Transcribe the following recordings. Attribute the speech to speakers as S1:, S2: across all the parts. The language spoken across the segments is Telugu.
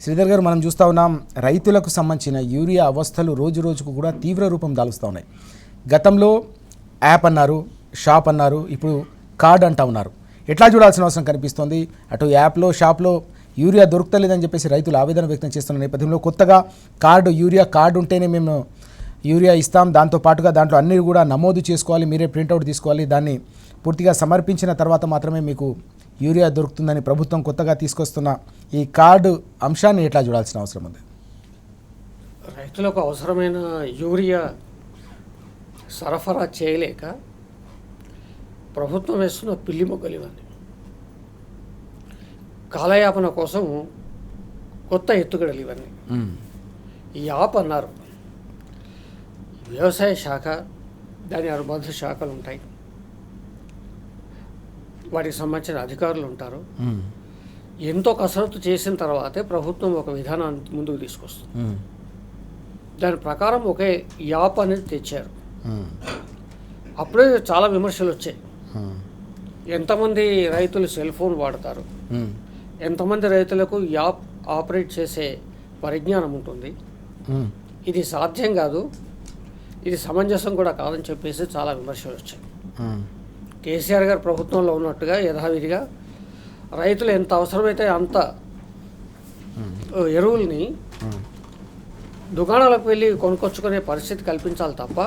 S1: శ్రీధర్ గారు, మనం చూస్తూ ఉన్నాం రైతులకు సంబంధించిన యూరియా అవస్థలు రోజు రోజుకు కూడా తీవ్ర రూపం దాలుస్తూ ఉన్నాయి. గతంలో యాప్ అన్నారు, షాప్ అన్నారు, ఇప్పుడు కార్డ్ అంటా ఉన్నారు. ఎట్లా చూడాల్సిన అవసరం కనిపిస్తోంది? అటు యాప్లో షాప్లో యూరియా దొరుకుతలేదని చెప్పేసి రైతులు ఆవేదన వ్యక్తం చేస్తున్న నేపథ్యంలో కొత్తగా యూరియా కార్డు ఉంటేనే మేము యూరియా ఇస్తాం, దాంతో పాటుగా దాంట్లో అన్నీ కూడా నమోదు చేసుకోవాలి, మీరే ప్రింట్అవుట్ తీసుకోవాలి, దాన్ని పూర్తిగా సమర్పించిన తర్వాత మాత్రమే మీకు యూరియా దొరుకుతుందని ప్రభుత్వం కొత్తగా తీసుకొస్తున్న ఈ కార్డు అంశాన్ని ఎట్లా చూడాల్సిన అవసరం ఉంది?
S2: రైతులకు అవసరమైన యూరియా సరఫరా చేయలేక ప్రభుత్వం వేస్తున్న పిల్లి మొగ్గలు ఇవన్నీ. కాలయాపన కోసం కొత్త ఎత్తుగడలు ఇవన్నీ. ఈ యాప్ అన్నారు, వ్యవసాయ శాఖ దాని అనుబంధ శాఖలు ఉంటాయి, వాటికి సంబంధించిన అధికారులు ఉంటారు. ఎంతో కసరత్తు చేసిన తర్వాతే ప్రభుత్వం ఒక విధానాన్ని ముందుకు తీసుకొస్తుంది. దాని ప్రకారం ఒకే యాప్ అనేది తెచ్చారు. అప్పుడే చాలా విమర్శలు వచ్చాయి. ఎంతమంది రైతులు సెల్ ఫోన్ వాడతారు, ఎంతమంది రైతులకు యాప్ ఆపరేట్ చేసే పరిజ్ఞానం ఉంటుంది, ఇది సాధ్యం కాదు, ఇది సమంజసం కూడా కాదని చెప్పేసి చాలా విమర్శలు వచ్చాయి. కేసీఆర్ గారు ప్రభుత్వంలో ఉన్నట్టుగా యథావిధిగా రైతులు ఎంత అవసరమైతే అంత ఎరువుల్ని దుకాణాలకు వెళ్ళి కొనుక్కొచ్చుకునే పరిస్థితి కల్పించాలి తప్ప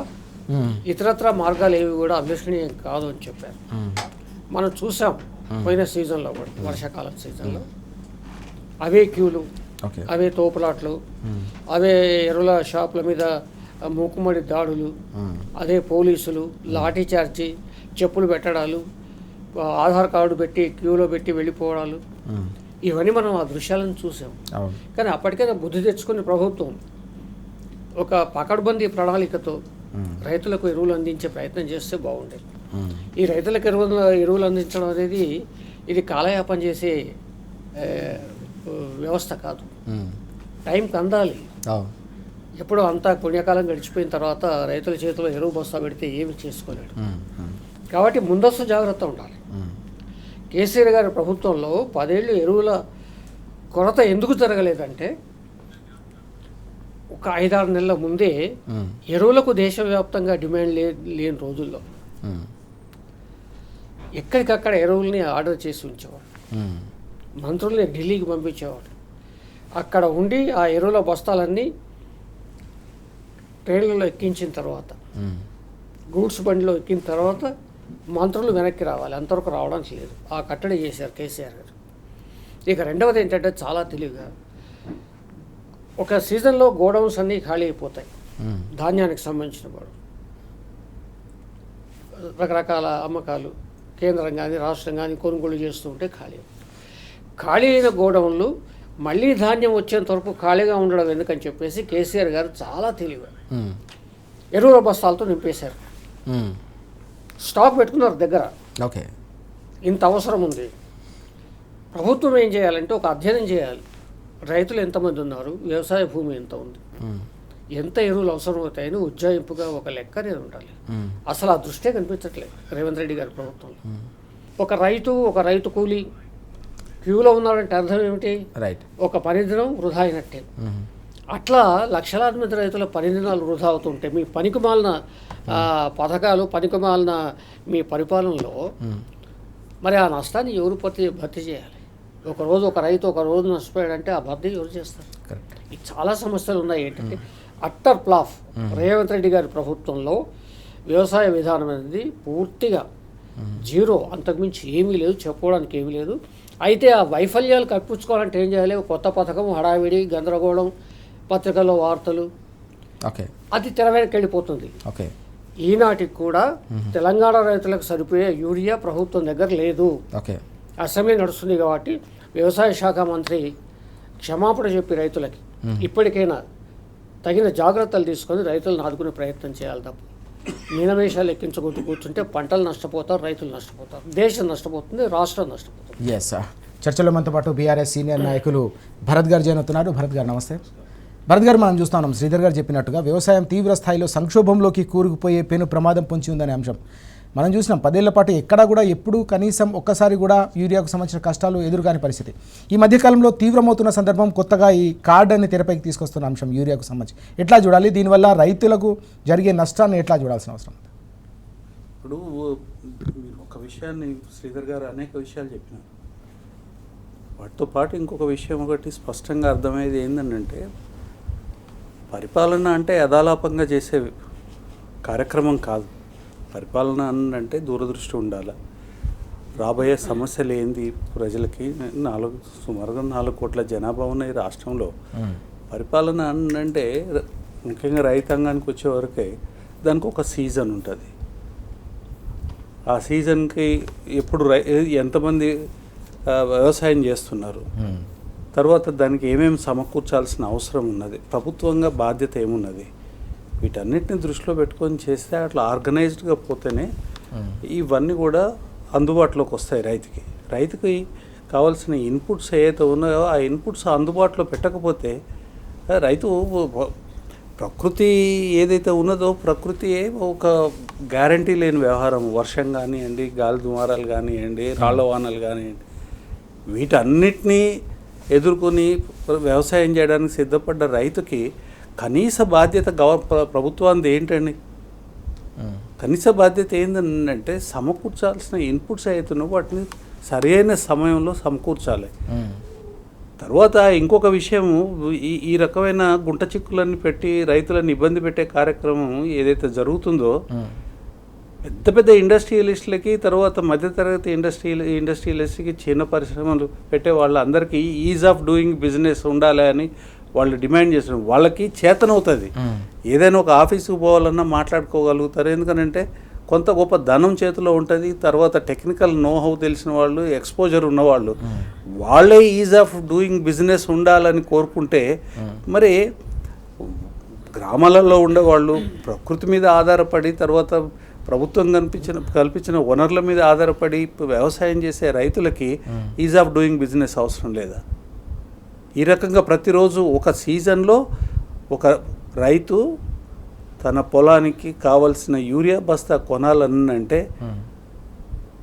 S2: ఇతరత్ర మార్గాలు ఏవి కూడా అభిలషణీయం కాదు అని చెప్పారు. మనం చూసాం పోయిన సీజన్లో కూడా, వర్షాకాలం సీజన్లో అవే క్యూలు, అవే తోపులాట్లు, అవే ఎరువుల షాపుల మీద మూకుమ్మడి దాడులు, అదే పోలీసులు లాఠీ చార్జీ, చెప్పులు పెట్టడాలు, ఆధార్ కార్డు పెట్టి క్యూలో పెట్టి వెళ్ళిపోవడాలు, ఇవన్నీ మనం ఆ దృశ్యాలను చూసాం. కానీ అప్పటికైనా బుద్ధి తెచ్చుకుని ప్రభుత్వం ఒక పకడ్బందీ ప్రణాళికతో రైతులకు ఎరువులు అందించే ప్రయత్నం చేస్తే బాగుండేది. ఈ రైతులకు ఎరువులు అందించడం అనేది ఇది కాలయాపన చేసే వ్యవస్థ కాదు. టైంకి అందాలి. ఎప్పుడో అంతా పుణ్యకాలం గడిచిపోయిన తర్వాత రైతుల చేతిలో ఎరువు బస్తా పెడితే ఏమి చేసుకోలేడు. కాబట్టి ముందస్తు జాగ్రత్త ఉండాలి. కేసీఆర్ గారి ప్రభుత్వంలో 10 ఏళ్ళు ఎరువుల కొరత ఎందుకు జరగలేదంటే, ఒక 5-6 నెలల ముందే ఎరువులకు దేశవ్యాప్తంగా డిమాండ్ లేని రోజుల్లో ఎక్కడికక్కడ ఎరువుల్ని ఆర్డర్ చేసి ఉంచేవాడు. మంత్రుల్ని ఢిల్లీకి పంపించేవాడు. అక్కడ ఉండి ఆ ఎరువుల బస్తాలన్నీ ట్రైన్లలో ఎక్కించిన తర్వాత, గూడ్స్ బండిలో ఎక్కిన తర్వాత మంత్రులు వెనక్కి రావాలి. అంతవరకు రావడానికి లేదు. ఆ కట్టడి చేశారు కేసీఆర్ గారు. ఇక రెండవది ఏంటంటే, చాలా తెలివిగా ఒక సీజన్లో గోడౌన్స్ అన్నీ ఖాళీ అయిపోతాయి. ధాన్యానికి సంబంధించిన వాడు రకరకాల అమ్మకాలు కేంద్రం కానీ రాష్ట్రం కానీ కొనుగోలు చేస్తూ ఉంటే ఖాళీ అయిన గోడౌన్లు మళ్ళీ ధాన్యం వచ్చేంత వరకు ఖాళీగా ఉండడం ఎందుకని చెప్పేసి కేసీఆర్ గారు చాలా తెలివిగా ఎరువుల బస్తాలతో నింపేశారు. స్టాక్ పెట్టుకున్నారు దగ్గర.
S1: ఓకే,
S2: ఇంత అవసరం ఉంది. ప్రభుత్వం ఏం చేయాలంటే ఒక అధ్యయనం చేయాలి. రైతులు ఎంతమంది ఉన్నారు, వ్యవసాయ భూమి ఎంత ఉంది, ఎంత ఎరువులు అవసరం అవుతాయని ఉజ్జాయింపుగా ఒక లెక్క అనేది ఉండాలి. అసలు ఆ దృష్టే కనిపించట్లేదు రేవంత్ రెడ్డి గారి ప్రభుత్వంలో. ఒక రైతు కూలీ క్యూలో ఉన్నాడంటే అర్థం ఏమిటి? ఒక పనిదినం వృధా అయినట్టే. అట్లా లక్షలాది మంది రైతుల పనిదినాలు వృధా అవుతుంటే మీ పనికిమాలిన పథకాలు, పనికిమాలిన మీ పరిపాలనలో మరి ఆ నష్టాన్ని ఎవరు భర్తీ చేయాలి? ఒకరోజు ఒక రైతు ఒక రోజు నష్టపోయాడంటే ఆ భర్తీ ఎవరు చేస్తారు? ఈ చాలా సమస్యలు ఉన్నాయి. ఏంటంటే అట్టర్ ప్లాఫ్ రేవంత్ రెడ్డి గారి ప్రభుత్వంలో వ్యవసాయ విధానం అనేది పూర్తిగా జీరో, అంతకుమించి ఏమీ లేదు, చెప్పుకోవడానికి ఏమీ లేదు. అయితే ఆ వైఫల్యాలు కప్పించుకోవాలంటే ఏం చేయాలి? కొత్త పథకం, హడావిడి, గందరగోళం, పత్రికల్లో వార్తలు, అది తెర వెనక్కి వెళ్ళిపోతుంది. ఈనాటికి కూడా తెలంగాణ రైతులకు సరిపోయే యూరియా ప్రభుత్వం దగ్గర లేదు. అసెంబ్లీ నడుస్తుంది కాబట్టి వ్యవసాయ శాఖ మంత్రి క్షమాపణ చెప్పి రైతులకి ఇప్పటికైనా తగిన జాగ్రత్తలు తీసుకొని రైతులను ఆదుకునే ప్రయత్నం చేయాలి తప్ప మీనమేషాలు ఎక్కించుకుంటూ కూర్చుంటే పంటలు నష్టపోతారు, రైతులు నష్టపోతారు, దేశం నష్టపోతుంది, రాష్ట్రం నష్టపోతుంది.
S1: చర్చలో మనతో పాటు బీఆర్ఎస్ సీనియర్ నాయకులు భరత్ గారు జాయిన్ అవుతున్నారు. భరత్ గారు నమస్తే. భరత్ గారు, మనం చూస్తున్నాం శ్రీధర్ గారు చెప్పినట్టుగా వ్యవసాయం తీవ్ర స్థాయిలో సంక్షోభంలోకి కూరుకుపోయే పెను ప్రమాదం పొంచి ఉందనే అంశం మనం చూసినాం 10 ఏళ్ల పాటు ఎక్కడా కూడా ఎప్పుడూ కనీసం ఒక్కసారి కూడా యూరియాకు సంబంధించిన కష్టాలు ఎదురుగాని పరిస్థితి. ఈ మధ్యకాలంలో తీవ్రమవుతున్న సందర్భం కొత్తగా ఈ కార్డ్ అని తెరపైకి తీసుకొస్తున్న అంశం యూరియాకు సంబంధించి ఎట్లా చూడాలి, దీనివల్ల రైతులకు జరిగే నష్టాన్ని ఎట్లా చూడాల్సిన అవసరం?
S3: ఇప్పుడు మీరు ఒక విషయాన్ని శ్రీధర్ గారు అనేక విషయాలు చెప్పినారు. వాటితో పాటు ఇంకొక విషయం ఒకటి స్పష్టంగా అర్థమయ్యేది ఏంటంటే, పరిపాలన అంటే యథాలాపంగా చేసే కార్యక్రమం కాదు. పరిపాలన అంటే దూరదృష్టి ఉండాలి. రాబోయే సమస్యలు ఏంది, ప్రజలకి సుమారుగా 4 కోట్ల జనాభా ఉన్న ఈ రాష్ట్రంలో పరిపాలన అంటే ముఖ్యంగా రైతాంగానికి వచ్చేవరకే దానికి ఒక సీజన్ ఉంటుంది. ఆ సీజన్కి ఎప్పుడు ఎంతమంది వ్యవసాయం చేస్తున్నారు, తర్వాత దానికి ఏమేమి సమకూర్చాల్సిన అవసరం ఉన్నది, ప్రభుత్వంగా బాధ్యత ఏమున్నది, వీటన్నిటిని దృష్టిలో పెట్టుకొని చేస్తే అట్లా ఆర్గనైజ్డ్గా పోతేనే ఇవన్నీ కూడా అందుబాటులోకి వస్తాయి. రైతుకి కావాల్సిన ఇన్పుట్స్ ఏదైతే ఉన్నాయో ఆ ఇన్పుట్స్ అందుబాటులో పెట్టకపోతే రైతు ప్రకృతి ఏదైతే ఉన్నదో ప్రకృతి ఒక గ్యారంటీ లేని వ్యవహారం. వర్షం కానివ్వండి, గాలి దుమారాలు కానివ్వండి, రాళ్ల వానలు కానివ్వండి, వీటన్నిటినీ ఎదుర్కొని వ్యవసాయం చేయడానికి సిద్ధపడ్డ రైతుకి కనీస బాధ్యత ప్రభుత్వానికి ఏంటండి? కనీస బాధ్యత ఏంటంటే సమకూర్చాల్సిన ఇన్పుట్స్ అవుతున్నావు వాటిని సరైన సమయంలో సమకూర్చాలి. తర్వాత ఇంకొక విషయము, ఈ రకమైన గుంట చిక్కులన్నీ పెట్టి రైతులను ఇబ్బంది పెట్టే కార్యక్రమం ఏదైతే జరుగుతుందో పెద్ద పెద్ద ఇండస్ట్రియలిస్టులకి, తర్వాత మధ్యతరగతి ఇండస్ట్రియలిస్ట్కి, చిన్న పరిశ్రమలు పెట్టే వాళ్ళందరికీ ఈజ్ ఆఫ్ డూయింగ్ బిజినెస్ ఉండాలి అని వాళ్ళు డిమాండ్ చేస్తున్నారు. వాళ్ళకి చేతనవుతుంది. ఏదైనా ఒక ఆఫీసుకు పోవాలన్నా మాట్లాడుకోగలుగుతారు. ఎందుకంటే కొంత గొప్ప ధనం చేతిలో ఉంటుంది. తర్వాత టెక్నికల్ నోహౌ తెలిసిన వాళ్ళు, ఎక్స్పోజర్ ఉన్నవాళ్ళు, వాళ్ళే ఈజ్ ఆఫ్ డూయింగ్ బిజినెస్ ఉండాలని కోరుకుంటే, మరి గ్రామాలలో ఉండేవాళ్ళు ప్రకృతి మీద ఆధారపడి, తర్వాత ప్రభుత్వం కల్పించిన వనరుల మీద ఆధారపడి వ్యవసాయం చేసే రైతులకి ఈజ్ ఆఫ్ డూయింగ్ బిజినెస్ అవసరం లేదా? ఈ రకంగా ప్రతిరోజు ఒక సీజన్లో ఒక రైతు తన పొలానికి కావలసిన యూరియా బస్తా కొనాలనంటే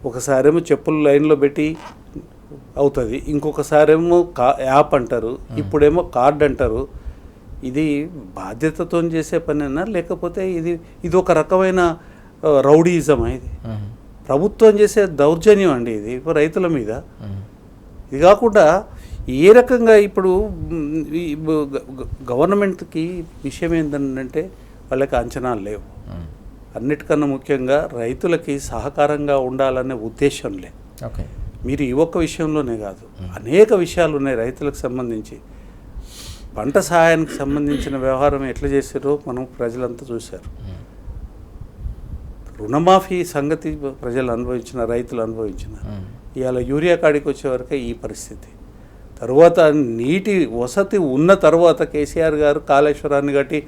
S3: ఒకసారేమో చెప్పులు లైన్లో పెట్టి అవుతుంది, ఇంకొకసారేమో యాప్ అంటారు, ఇప్పుడేమో కార్డ్ అంటారు. ఇది బాధ్యతతో చేసే పనేనా, లేకపోతే ఇది ఒక రకమైన రౌడీయిజమా? ఇది ప్రభుత్వం చేసే దౌర్జన్యం అండి ఇది రైతుల మీద. ఇది కాకుండా ఏ రకంగా ఇప్పుడు గవర్నమెంట్కి విషయం ఏంటంటే వాళ్ళకి అంచనాలు లేవు. అన్నిటికన్నా ముఖ్యంగా రైతులకి సహకారంగా ఉండాలనే ఉద్దేశం లేదు. మీరు ఈ ఒక్క విషయంలోనే కాదు, అనేక విషయాలు ఉన్నాయి రైతులకు సంబంధించి. పంట సహాయానికి సంబంధించిన వ్యవహారం ఎట్లా చేశారో మనం ప్రజలంతా చూశారు. రుణమాఫీ సంగతి ప్రజలు అనుభవించిన, రైతులు అనుభవించిన. ఇవాళ యూరియా కాడికి వచ్చేవరకే ఈ పరిస్థితి. తర్వాత నీటి వసతి ఉన్న తర్వాత కేసీఆర్ గారు కాళేశ్వరాన్ని కట్టి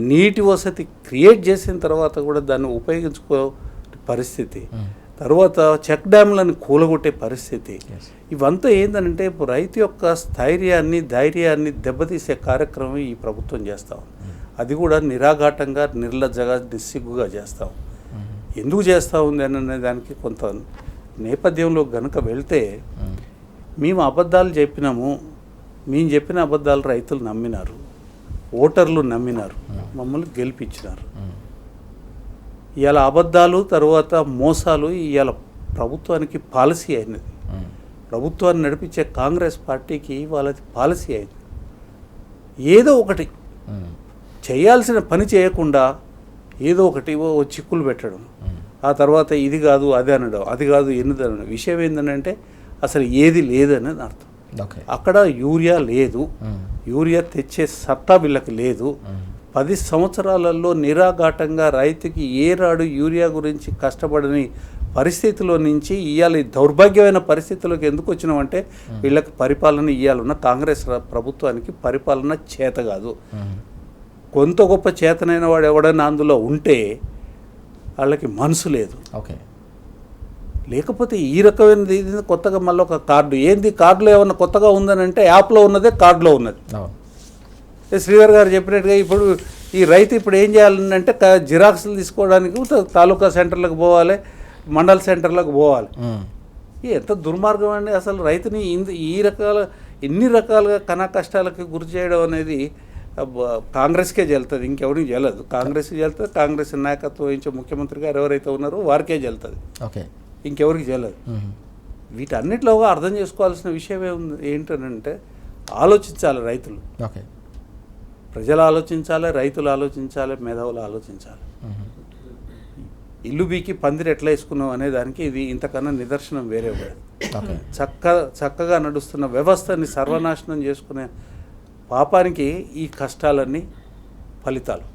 S3: నీటి వసతి క్రియేట్ చేసిన తర్వాత కూడా దాన్ని ఉపయోగించుకో పరిస్థితి, తర్వాత చెక్ డ్యామ్లను కూలగొట్టే పరిస్థితి. ఇవంతా ఏంటంటే రైతు యొక్క స్థైర్యాన్ని, ధైర్యాన్ని దెబ్బతీసే కార్యక్రమం ఈ ప్రభుత్వం చేస్తాం. అది కూడా నిరాఘాటంగా, నిర్లజ్జగా, నిస్సిగ్గుగా చేస్తాం. ఎందుకు చేస్తూ ఉంది అనే దానికి కొంత నేపథ్యంలో గనుక వెళ్తే, మేము అబద్ధాలు చెప్పినాము, మేము చెప్పిన అబద్ధాలు రైతులు నమ్మినారు, ఓటర్లు నమ్మినారు, మమ్మల్ని గెలిపించినారు. ఇవాళ అబద్ధాలు తర్వాత మోసాలు ఇవాళ ప్రభుత్వానికి పాలసీ అయినది. ప్రభుత్వాన్ని నడిపించే కాంగ్రెస్ పార్టీకి వాళ్ళది పాలసీ అయింది. ఏదో ఒకటి చేయాల్సిన పని చేయకుండా ఏదో ఒకటి చిక్కులు పెట్టడం, ఆ తర్వాత ఇది కాదు అది అనడం, అది కాదు ఎనిమిది అనడం. విషయం ఏంటంటే అసలు ఏది లేదని అర్థం. అక్కడ యూరియా లేదు, యూరియా తెచ్చే సత్తా వీళ్ళకి లేదు. 10 సంవత్సరాలలో నిరాఘాటంగా రైతుకి ఏనాడు యూరియా గురించి కష్టపడని పరిస్థితిలో నుంచి ఇవాళ దౌర్భాగ్యమైన పరిస్థితుల్లోకి ఎందుకు వచ్చినామంటే వీళ్ళకి పరిపాలన ఇవ్వాలన్న కాంగ్రెస్ ప్రభుత్వానికి పరిపాలన చేత కాదు. కొంత గొప్ప చేతనైన వాడు ఎవడైనా అందులో ఉంటే వాళ్ళకి మనసు లేదు. లేకపోతే ఈ రకమైనది కొత్తగా మళ్ళీ ఒక కార్డు ఏంది, కార్డులో ఏమన్నా కొత్తగా ఉందని అంటే యాప్లో ఉన్నదే కార్డులో ఉన్నది. శ్రీధర్ గారు చెప్పినట్టుగా ఇప్పుడు ఈ రైతు ఇప్పుడు ఏం చేయాలంటే జిరాక్స్లు తీసుకోవడానికి తాలూకా సెంటర్లకు పోవాలి, మండల సెంటర్లకు పోవాలి. ఎంత దుర్మార్గం అండి అసలు. రైతుని ఎన్ని రకాలుగా కష్టాలకు గురి చేయడం అనేది కాంగ్రెస్కే చెల్తుంది, ఇంకెవరికి చెల్లదు. కాంగ్రెస్కి చెల్తుంది, కాంగ్రెస్ నాయకత్వం వహించే ముఖ్యమంత్రి గారు ఎవరైతే ఉన్నారో వారికే చెల్తుంది,
S1: ఓకే,
S3: ఇంకెవరికి చెల్లదు. వీటన్నిటిలో అర్థం చేసుకోవాల్సిన విషయం ఏంటంటే ఆలోచించాలి రైతులు,
S1: ఓకే,
S3: ప్రజలు ఆలోచించాలి, రైతులు ఆలోచించాలి, మేధావులు ఆలోచించాలి. ఇల్లు బీకి పందిరి ఎట్లా వేసుకున్నాం అనే దానికి ఇది ఇంతకన్నా నిదర్శనం వేరే ఉండదు. చక్కగా నడుస్తున్న వ్యవస్థని సర్వనాశనం చేసుకునే పాపానికి ఈ కష్టాలన్నీ ఫలితాలు.